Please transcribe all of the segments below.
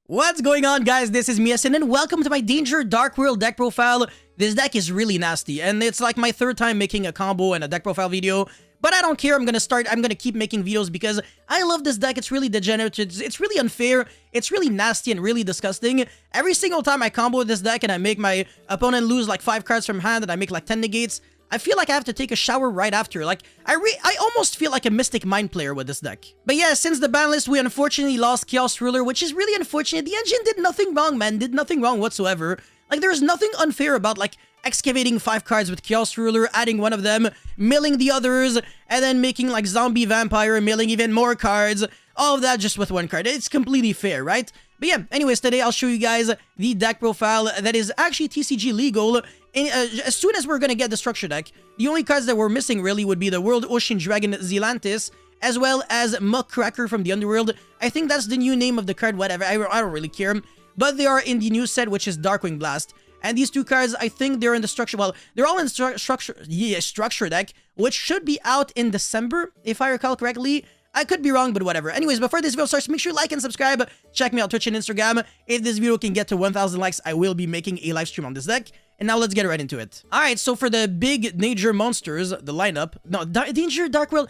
What's going on, guys? This is Miasin and welcome to my Danger Dark World deck profile. This deck is really nasty and it's like my third time making a combo and a deck profile video. But I don't care, I'm gonna keep making videos because I love this deck. It's really degenerate, it's really unfair, it's really nasty and really disgusting. Every single time I combo this deck and I make my opponent lose like 5 cards from hand and I make like 10 negates, I feel like I have to take a shower right after. Like, I almost feel like a Mystic Mind player with this deck. But yeah, since the ban list, we unfortunately lost Chaos Ruler, which is really unfortunate. The engine did nothing wrong, man. Did nothing wrong whatsoever. Like, there's nothing unfair about, like, excavating 5 cards with Chaos Ruler, adding one of them, milling the others, and then making, like, Zombie Vampire, milling even more cards. All of that just with 1 card. It's completely fair, right? But yeah, anyways, today I'll show you guys the deck profile that is actually TCG legal. As soon as we're gonna get the structure deck, the only cards that we're missing really would be the World Ocean Dragon Zelantis, as well as Muckracker from the Underworld. I think that's the new name of the card, whatever, I don't really care. But they are in the new set, which is Darkwing Blast. And these 2 cards, I think they're in the structure, well, they're all in structure deck, which should be out in December, if I recall correctly. I could be wrong, but whatever. Anyways, before this video starts, make sure you like and subscribe. Check me out on Twitch and Instagram. If this video can get to 1,000 likes, I will be making a live stream on this deck. And now let's get right into it. Alright, so for the big Danger monsters, the lineup... No, Danger, Dark World...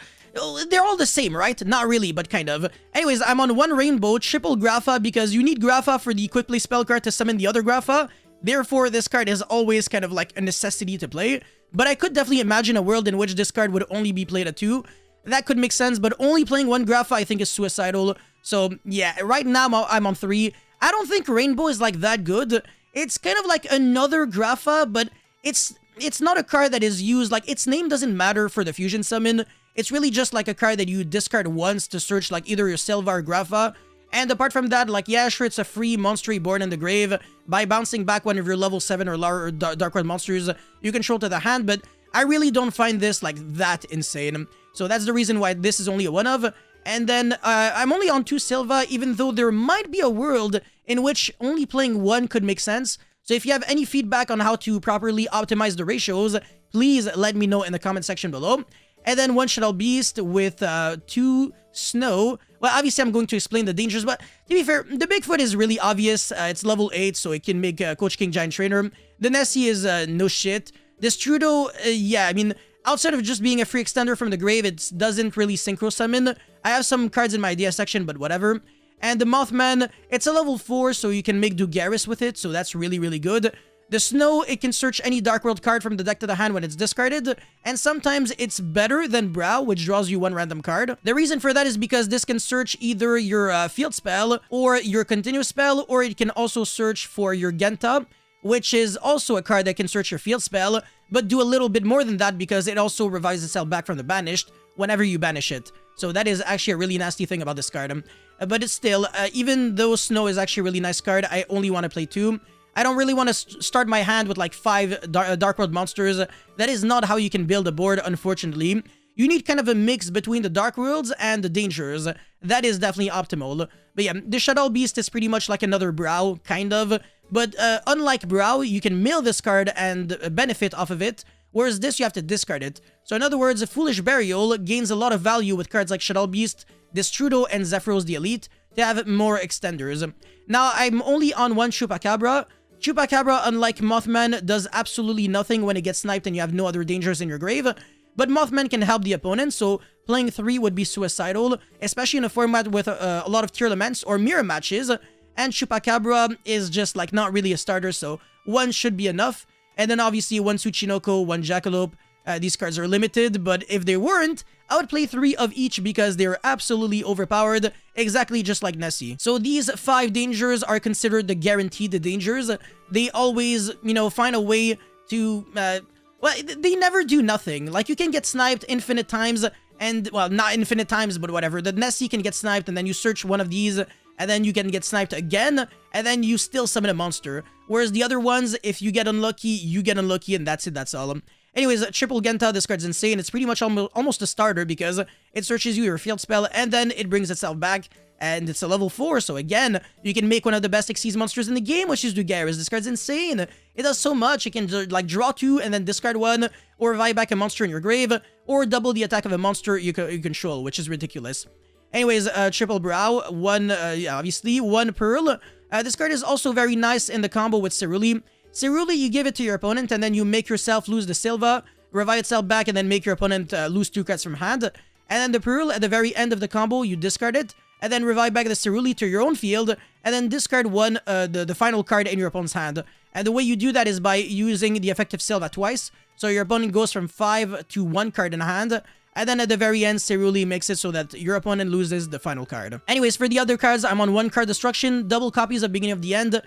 They're all the same, right? Not really, but kind of. Anyways, I'm on 1 Rainbow, triple Grapha, because you need Grapha for the quick play spell card to summon the other Grapha. Therefore, this card is always kind of like a necessity to play. But I could definitely imagine a world in which this card would only be played at 2. That could make sense, but only playing 1 Grapha I think is suicidal. So yeah, right now I'm on 3. I don't think Rainbow is like that good. It's kind of like another Grapha, but it's not a card that is used, like its name doesn't matter for the fusion summon. It's really just like a card that you discard once to search like either your Selva or Grapha. And apart from that, like, yeah, sure, it's a free monster reborn in the grave. By bouncing back one of your level 7 or lower Dark World monsters you control to the hand, but I really don't find this like that insane. So that's the reason why this is only a 1-of. And then I'm only on 2 Silva, even though there might be a world in which only playing 1 could make sense. So if you have any feedback on how to properly optimize the ratios, please let me know in the comment section below. And then 1 Shadow Beast with 2 Snow. Well, obviously I'm going to explain the dangers, but to be fair, the Bigfoot is really obvious. It's level 8, so it can make Coach King Giant Trainer. The Nessie is no shit. This Trudeau, yeah, I mean... Outside of just being a free extender from the grave, it doesn't really synchro summon. I have some cards in my idea section, but whatever. And the Mothman, it's a level 4, so you can make Dugaris with it, so that's really, really good. The Snow, it can search any Dark World card from the deck to the hand when it's discarded, and sometimes it's better than Brow, which draws you 1 random card. The reason for that is because this can search either your field spell or your continuous spell, or it can also search for your Genta, which is also a card that can search your field spell, but do a little bit more than that because it also revives itself back from the banished whenever you banish it. So that is actually a really nasty thing about this card. But it's still, even though Snow is actually a really nice card, I only want to play 2. I don't really want to start my hand with like 5 Dark World monsters. That is not how you can build a board, unfortunately. You need kind of a mix between the Dark Worlds and the Dangers. That is definitely optimal. But yeah, the Shadow Beast is pretty much like another Brow, kind of. But unlike Brow, you can mill this card and benefit off of it, whereas this you have to discard it. So in other words, a Foolish Burial gains a lot of value with cards like Shadow Beast, Destrudo, and Zephyros the Elite to have more extenders. Now, I'm only on 1 Chupacabra. Chupacabra, unlike Mothman, does absolutely nothing when it gets sniped and you have no other dangers in your grave. But Mothman can help the opponent, so playing 3 would be suicidal, especially in a format with a lot of tier elements or mirror matches. And Chupacabra is just like not really a starter, so 1 should be enough. And then obviously 1 Tsuchinoko, 1 Jackalope. These cards are limited, but if they weren't, I would play 3 of each because they're absolutely overpowered, exactly just like Nessie. So these 5 dangers are considered the guaranteed dangers. They always, you know, find a way to... well, they never do nothing. Like, you can get sniped infinite times, and, well, not infinite times, but whatever. The Nessie can get sniped, and then you search one of these... and then you can get sniped again, and then you still summon a monster. Whereas the other ones, if you get unlucky, you get unlucky, and that's it, that's all. Anyways, Triple Genta, this card's insane. It's pretty much almost a starter because it searches you your field spell, and then it brings itself back, and it's a level 4, so again, you can make one of the best Xyz monsters in the game, which is Dugaris. This card's insane. It does so much. It can, like, draw 2 and then discard 1, or revive back a monster in your grave, or double the attack of a monster you control, which is ridiculous. Anyways, triple brow, one, yeah, obviously, 1 pearl, This card is also very nice in the combo with Ceruli. Ceruli, you give it to your opponent, and then you make yourself lose the Silva, revive itself back, and then make your opponent lose 2 cards from hand. And then the Pearl, at the very end of the combo, you discard it, and then revive back the Ceruli to your own field, and then discard the final card in your opponent's hand. And the way you do that is by using the effective Silva twice. So your opponent goes from 5 to 1 card in hand, and then at the very end, Ceruli makes it so that your opponent loses the final card. Anyways, for the other cards, I'm on 1 card destruction, double copies of Beginning of the End.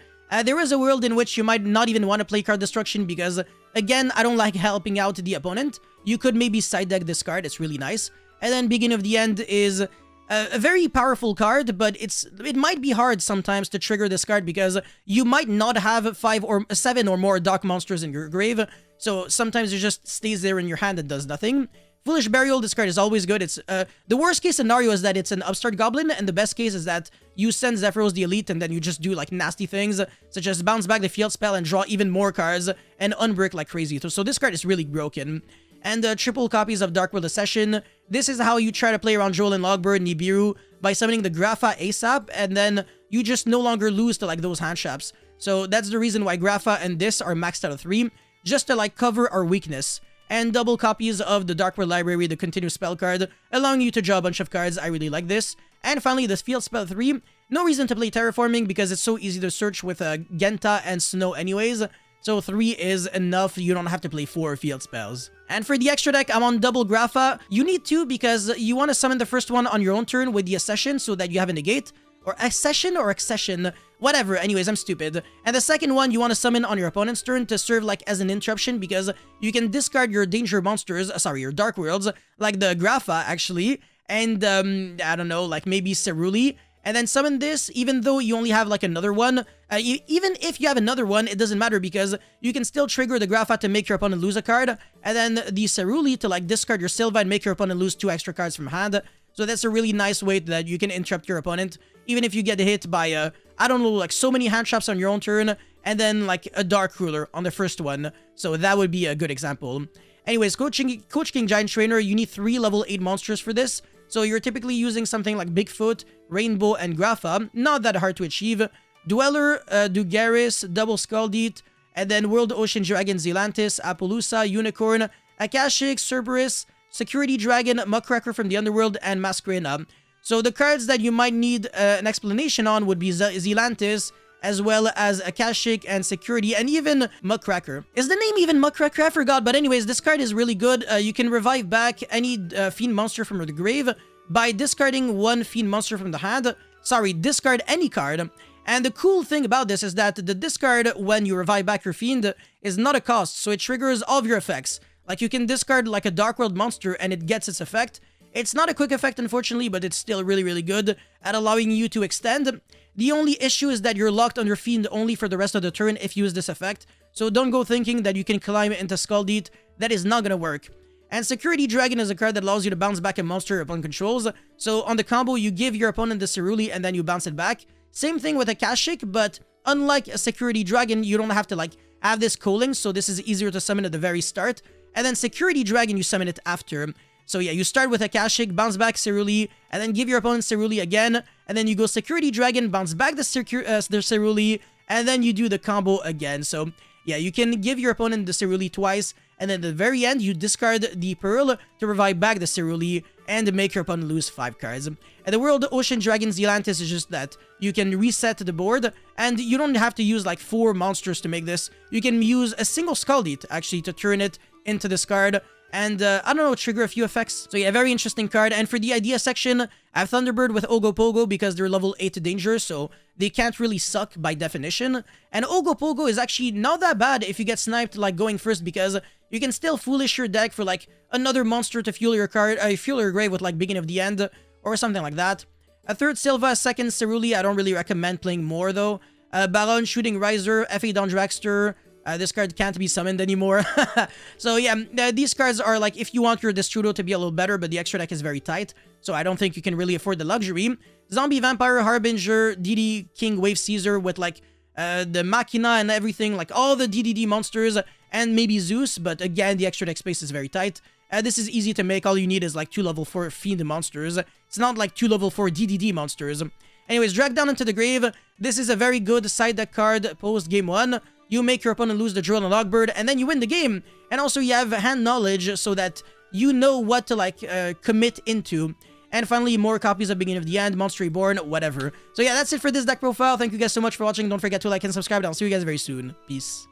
There is a world in which you might not even want to play card destruction because, again, I don't like helping out the opponent. You could maybe side deck this card, it's really nice. And then Beginning of the End is a very powerful card, but it might be hard sometimes to trigger this card because you might not have 5 or 7 or more Dark Monsters in your grave. So sometimes it just stays there in your hand and does nothing. Foolish Burial, this card is always good. It's the worst case scenario is that it's an upstart goblin, and the best case is that you send Zephyros the Elite and then you just do like nasty things, such as bounce back the field spell and draw even more cards and unbrick like crazy. So this card is really broken. And triple copies of Dark World Accession. This is how you try to play around Joel and Logbird, Nibiru, by summoning the Grapha ASAP, and then you just no longer lose to like those hand traps. So that's the reason why Grapha and this are maxed out of 3, just to like cover our weakness. And double copies of the Dark World Library, the continuous spell card, allowing you to draw a bunch of cards. I really like this. And finally, this field spell 3. No reason to play Terraforming because it's so easy to search with Genta and Snow anyways. So 3 is enough, you don't have to play 4 field spells. And for the extra deck, I'm on double Grapha. You need 2 because you want to summon the first one on your own turn with the Accession so that you have a negate. Or Accession, whatever, anyways, I'm stupid. And the second one you want to summon on your opponent's turn to serve like as an interruption because you can discard your danger monsters, your Dark Worlds, like the Grapha actually, and I don't know, like maybe Ceruli, and then summon this even though you only have like another one. Even if you have another one, it doesn't matter because you can still trigger the Grapha to make your opponent lose a card, and then the Ceruli to like discard your Silva and make your opponent lose 2 extra cards from hand. So that's a really nice way that you can interrupt your opponent, even if you get hit by, I don't know, like so many hand traps on your own turn, and then like a Dark Ruler on the first one. So that would be a good example. Anyways, Coach King Giant Trainer, you need 3 level 8 monsters for this. So you're typically using something like Bigfoot, Rainbow, and Grapha. Not that hard to achieve. Dweller, Dugaris, Double Skulldeat, and then World Ocean Dragon, Zelantis, Appaloosa, Unicorn, Akashic, Cerberus, Security Dragon, Muckracker from the Underworld, and Masquerena. So the cards that you might need an explanation on would be Zelantis, as well as Akashic and Security, and even Muckracker. Is the name even Muckracker? I forgot, but anyways, this card is really good. You can revive back any Fiend monster from the grave by discarding 1 Fiend monster from the hand. Sorry, discard any card. And the cool thing about this is that the discard when you revive back your Fiend is not a cost, so it triggers all of your effects. Like, you can discard like a Dark World monster and it gets its effect. It's not a quick effect, unfortunately, but it's still really, really good at allowing you to extend. The only issue is that you're locked on your Fiend only for the rest of the turn if you use this effect. So don't go thinking that you can climb into Skulldeat. That is not gonna work. And Security Dragon is a card that allows you to bounce back a monster upon controls. So on the combo, you give your opponent the Ceruli and then you bounce it back. Same thing with Akashic, but unlike a Security Dragon, you don't have to like have this culling, so this is easier to summon at the very start. And then Security Dragon, you summon it after. So yeah, you start with Akashic, bounce back Ceruli, and then give your opponent Ceruli again, and then you go Security Dragon, bounce back the Ceruli, and then you do the combo again. So yeah, you can give your opponent the Ceruli twice, and then at the very end, you discard the Pearl to revive back the Ceruli and make your opponent lose 5 cards. And the World Ocean Dragon Zelantis is just that. You can reset the board, and you don't have to use like 4 monsters to make this. You can use a single Skulldeat, actually, to turn it into this card. And, I don't know, trigger a few effects. So yeah, very interesting card. And for the idea section, I have Thunderbird with Ogopogo because they're level 8 danger, so they can't really suck by definition. And Ogopogo is actually not that bad if you get sniped, like, going first, because you can still foolish your deck for, like, another monster to fuel your card, fuel your grave with, like, Beginning of the End, or something like that. A third Silva, second Ceruli, I don't really recommend playing more, though. Baron, Shooting Riser, F.A. Don Dragster. This card can't be summoned anymore. So yeah, these cards are like, if you want your Destrudo to be a little better, but the extra deck is very tight, so I don't think you can really afford the luxury. Zombie Vampire, Harbinger, DD King, Wave Caesar with like the Machina and everything, like all the DDD monsters, and maybe Zeus, but again, the extra deck space is very tight. This is easy to make. All you need is like 2 level 4 Fiend monsters. It's not like 2 level 4 DDD monsters. Anyways, Drag Down into the Grave. This is a very good side deck card post game 1. You make your opponent lose the Drill and Logbird, and then you win the game. And also you have hand knowledge so that you know what to like commit into. And finally, more copies of Beginning of the End, Monster Reborn, whatever. So yeah, that's it for this deck profile. Thank you guys so much for watching. Don't forget to like and subscribe, and I'll see you guys very soon. Peace.